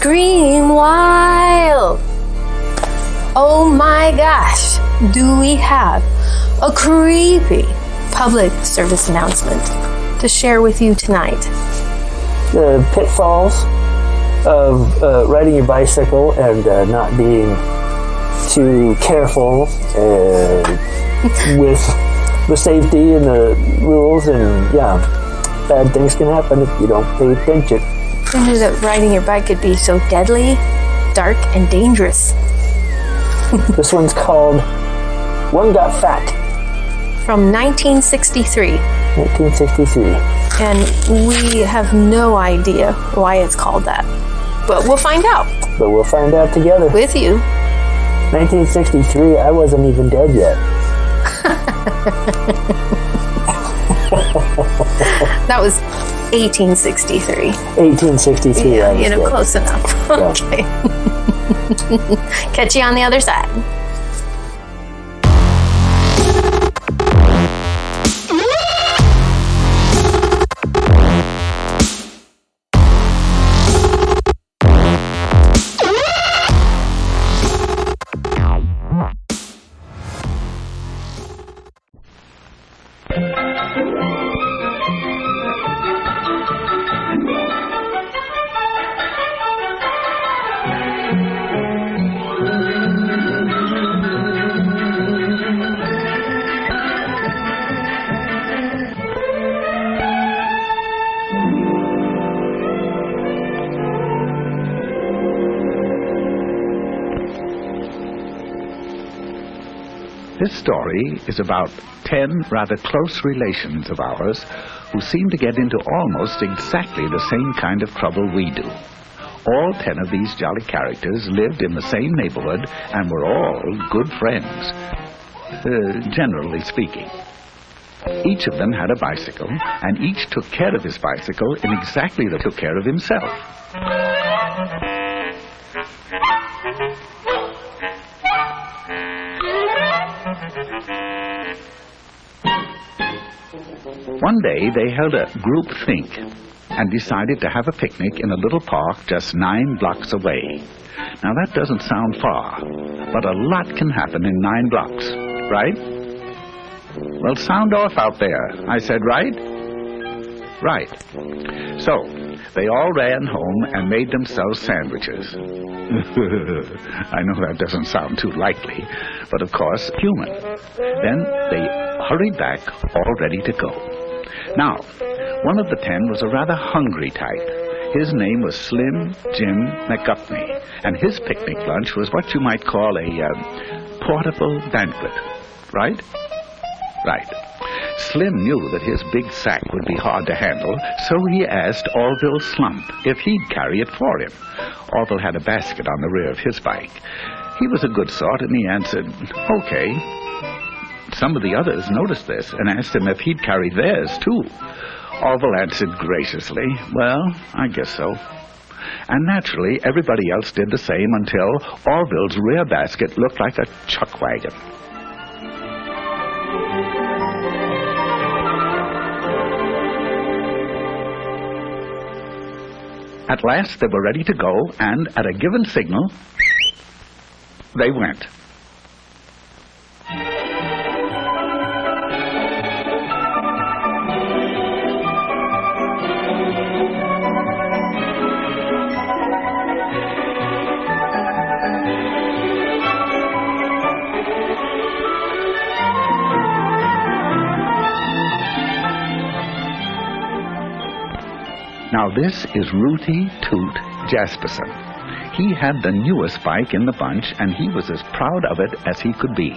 Screamwhile! Oh my gosh, do we have a creepy public service announcement to share with you tonight. The pitfalls of riding your bicycle and not being too careful with the safety and the rules, and yeah, bad things can happen if you don't pay attention. Who knew that riding your bike could be so deadly, dark, and dangerous? This one's called One Got Fat. From 1963. 1963. And we have no idea why it's called that. But we'll find out. But we'll find out together. With you. 1963, I wasn't even dead yet. That was 1863. 1863, yeah, I was dead. Close enough. Yeah. Okay. Catch you on the other side. This story is about 10 rather close relations of ours who seem to get into almost exactly the same kind of trouble we do. All 10 of these jolly characters lived in the same neighborhood and were all good friends, generally speaking. Each of them had a bicycle, and each took care of his bicycle in exactly the way he took care of himself. One day they held a group think and decided to have a picnic in a little park just 9 blocks away. Now that doesn't sound far, but a lot can happen in 9 blocks, right? Well, sound off out there. I said right? Right. So, they all ran home and made themselves sandwiches. I know that doesn't sound too likely, but of course, human. Then they hurried back, all ready to go. Now, one of the 10 was a rather hungry type. His name was Slim Jim McGupney, and his picnic lunch was what you might call a portable banquet, right? Right. Slim knew that his big sack would be hard to handle, so he asked Orville Slump if he'd carry it for him. Orville had a basket on the rear of his bike. He was a good sort, and he answered, okay. Some of the others noticed this and asked him if he'd carry theirs, too. Orville answered graciously, well, I guess so. And naturally, everybody else did the same until Orville's rear basket looked like a chuck wagon. At last they were ready to go, and at a given signal, they went. Now this is Rooty Toot Jasperson. He had the newest bike in the bunch, and he was as proud of it as he could be.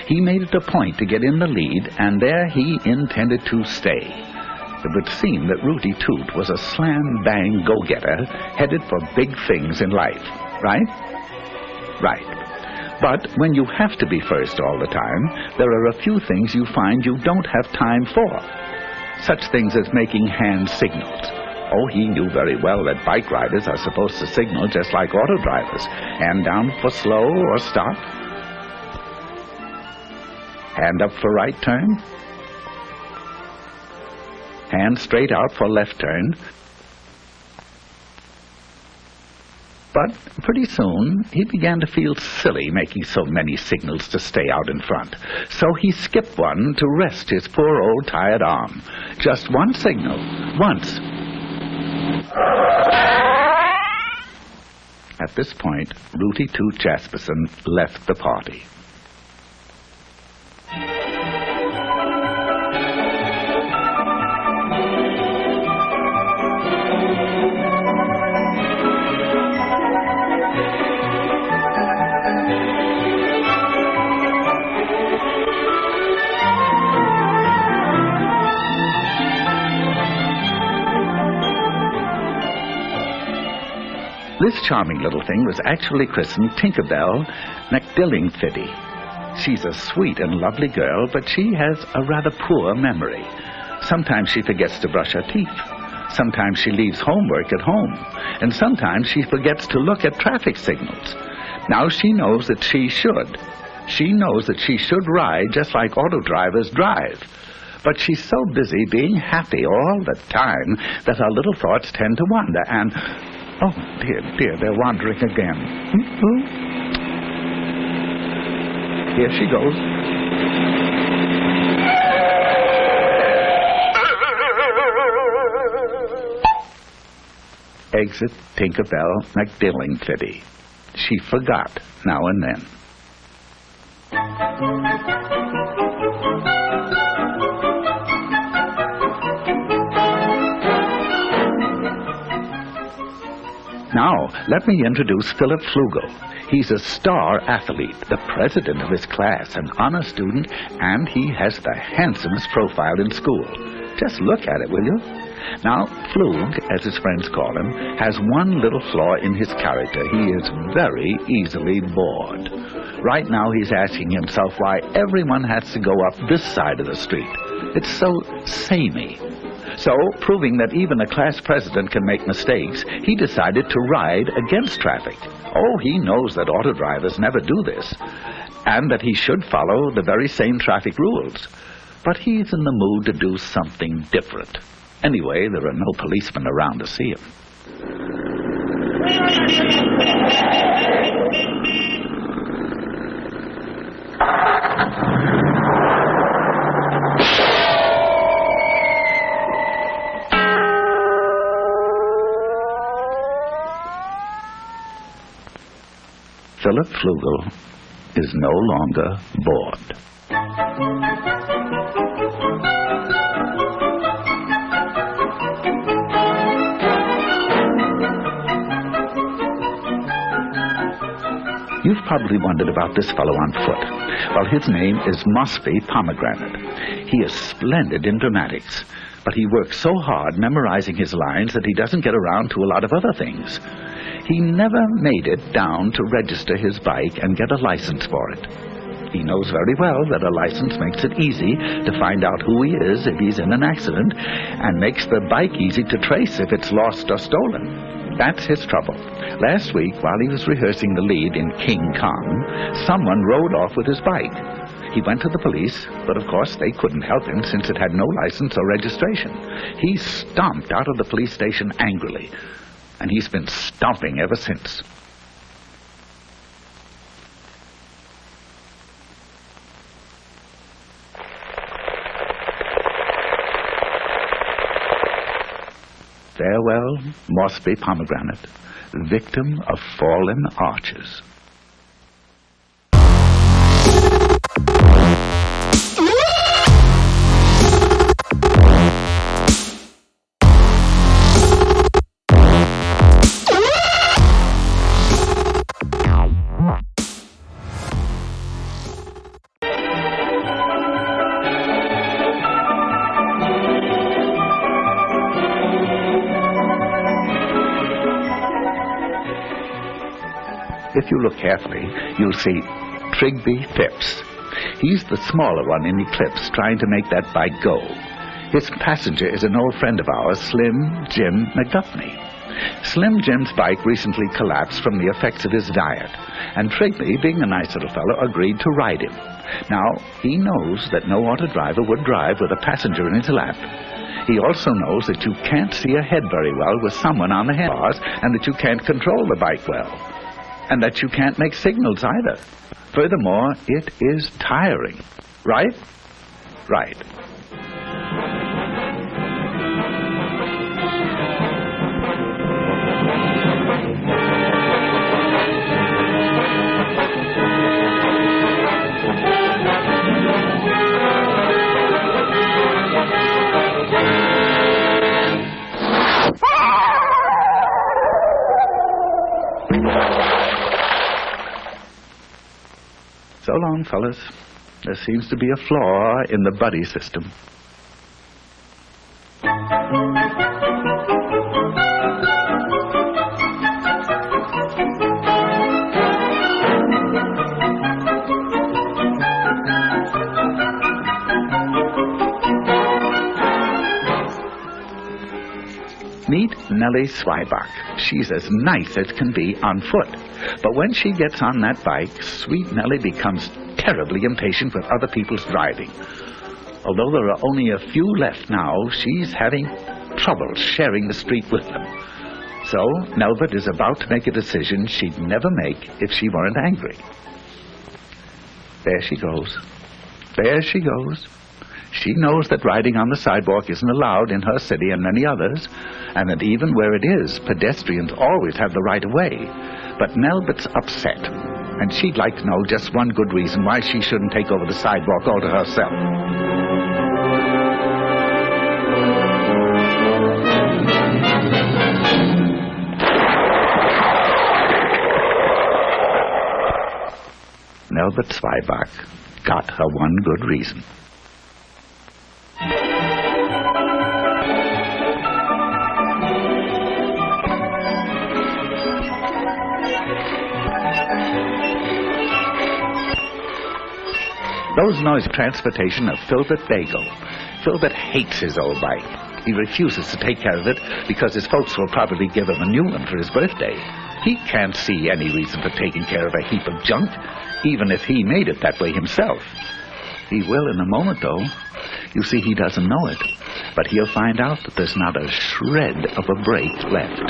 He made it a point to get in the lead, and there he intended to stay. It would seem that Rooty Toot was a slam-bang go-getter headed for big things in life, right? Right. But when you have to be first all the time, there are a few things you find you don't have time for. Such things as making hand signals. Oh, he knew very well that bike riders are supposed to signal just like auto drivers. Hand down for slow or stop. Hand up for right turn. Hand straight out for left turn. But pretty soon, he began to feel silly making so many signals to stay out in front. So he skipped one to rest his poor old tired arm. Just one signal, once. At this point, Rooty Toot Jasperson left the party. This charming little thing was actually christened Tinkerbell McDillingfiddy. She's a sweet and lovely girl, but she has a rather poor memory. Sometimes she forgets to brush her teeth. Sometimes she leaves homework at home. And sometimes she forgets to look at traffic signals. Now she knows that she should. She knows that she should ride just like auto drivers drive. But she's so busy being happy all the time that her little thoughts tend to wander and... Oh, dear, they're wandering again. Here she goes. Exit Tinkerbell McDillingfiddy. She forgot now and then. Now, let me introduce Philip Flugel. He's a star athlete, the president of his class, an honor student, and he has the handsomest profile in school. Just look at it, will you? Now, Flug, as his friends call him, has one little flaw in his character. He is very easily bored. Right now, he's asking himself why everyone has to go up this side of the street. It's so samey. So, proving that even a class president can make mistakes, he decided to ride against traffic. Oh, he knows that auto drivers never do this, and that he should follow the very same traffic rules. But he's in the mood to do something different. Anyway, there are no policemen around to see him. Philip Flugel is no longer bored. You've probably wondered about this fellow on foot. Well, his name is Mosby Pomegranate. He is splendid in dramatics, but he works so hard memorizing his lines that he doesn't get around to a lot of other things. He never made it down to register his bike and get a license for it. He knows very well that a license makes it easy to find out who he is if he's in an accident, and makes the bike easy to trace if it's lost or stolen. That's his trouble. Last week, while he was rehearsing the lead in King Kong, someone rode off with his bike. He went to the police, but of course they couldn't help him since it had no license or registration. He stomped out of the police station angrily, and he's been stomping ever since. Farewell, Mosby Pomegranate, victim of fallen arches. If you look carefully, you'll see Trigby Phipps. He's the smaller one in Eclipse, trying to make that bike go. His passenger is an old friend of ours, Slim Jim McGuffney. Slim Jim's bike recently collapsed from the effects of his diet, and Trigby, being a nice little fellow, agreed to ride him. Now, he knows that no auto driver would drive with a passenger in his lap. He also knows that you can't see ahead very well with someone on the handlebars, and that you can't control the bike well, and that you can't make signals either. Furthermore, it is tiring. Right? Right. So long, fellas. There seems to be a flaw in the buddy system. Meet Nellie Swybach. She's as nice as can be on foot. But when she gets on that bike, sweet Nellie becomes terribly impatient with other people's driving. Although there are only a few left now, she's having trouble sharing the street with them. So Nelbert is about to make a decision she'd never make if she weren't angry. There she goes. There she goes. She knows that riding on the sidewalk isn't allowed in her city and many others, and that even where it is, pedestrians always have the right of way. But Nelbert's upset, and she'd like to know just one good reason why she shouldn't take over the sidewalk all to herself. Nelbert Swybach got her one good reason. Those noise transportation of Philbert Bagel. Philbert hates his old bike. He refuses to take care of it because his folks will probably give him a new one for his birthday. He can't see any reason for taking care of a heap of junk, even if he made it that way himself. He will in a moment, though. You see, he doesn't know it, but he'll find out that there's not a shred of a brake left.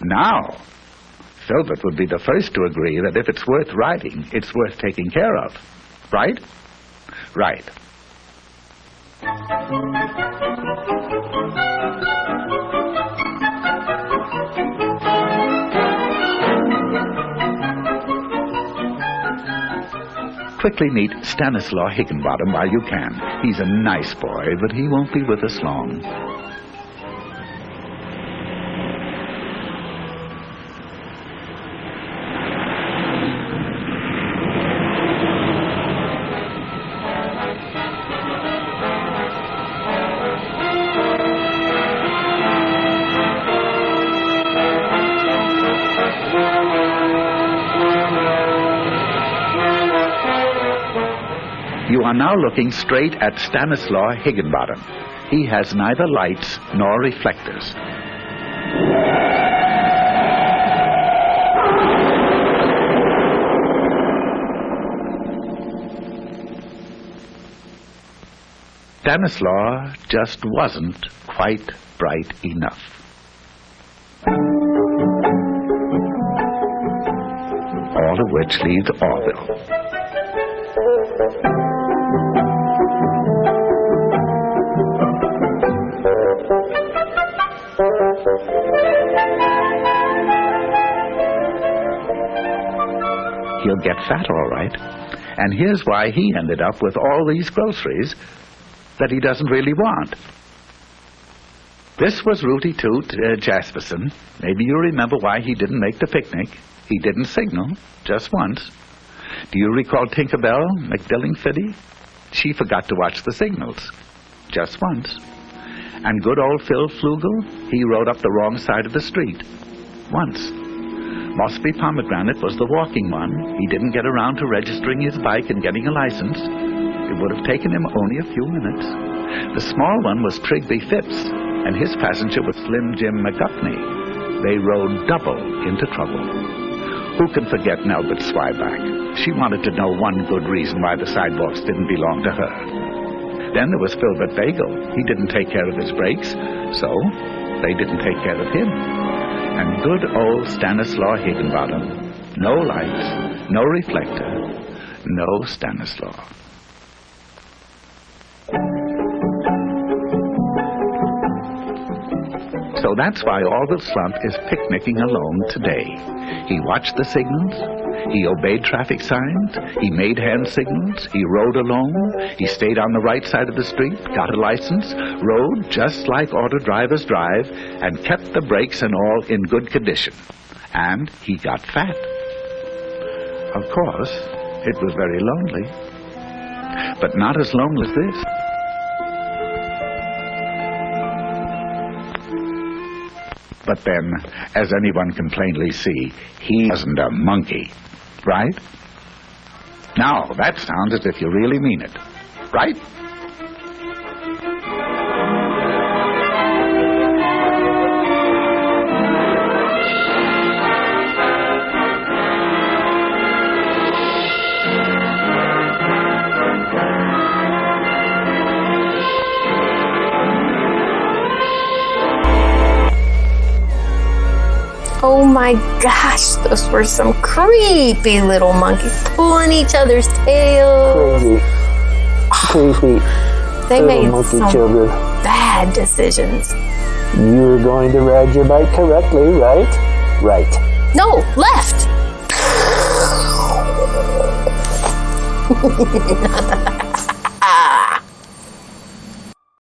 Now, Philbert would be the first to agree that if it's worth riding, it's worth taking care of. Right? Right. Quickly meet Stanislaw Higginbottom while you can. He's a nice boy, but he won't be with us long. You are now looking straight at Stanislaw Higginbottom. He has neither lights nor reflectors. Stanislaw just wasn't quite bright enough. All of which leaves Orville. He'll get fat, all right. And here's why he ended up with all these groceries that he doesn't really want. This was Rooty Toot Jasperson. Maybe you remember why he didn't make the picnic. He didn't signal, just once. Do you recall Tinkerbell McDillingfitty? She forgot to watch the signals, just once. And good old Phil Flugel, he rode up the wrong side of the street, once. Mossby Pomegranate was the walking one. He didn't get around to registering his bike and getting a license. It would have taken him only a few minutes. The small one was Trigby Phipps. and his passenger was Slim Jim McGuffney. They rode double into trouble. Who can forget Nelbert Swyback? She wanted to know one good reason why the sidewalks didn't belong to her. Then there was Filbert Bagel. He didn't take care of his brakes, so they didn't take care of him. And good old Stanislaw Higginbottom. No lights, no reflector, no Stanislaw. So that's why Orville Slunt is picnicking alone today. He watched the signals, he obeyed traffic signs, he made hand signals, he rode alone, he stayed on the right side of the street, got a license, rode just like auto drivers drive, and kept the brakes and all in good condition. And he got fat. Of course, it was very lonely, but not as lonely as this. But then, as anyone can plainly see, he wasn't a monkey, right? Now, that sounds as if you really mean it, right? Oh my gosh, those were some creepy little monkeys pulling each other's tails. Creepy. They little made monkey some children. bad decisions. You were going to ride your bike correctly, right? Right. No, left.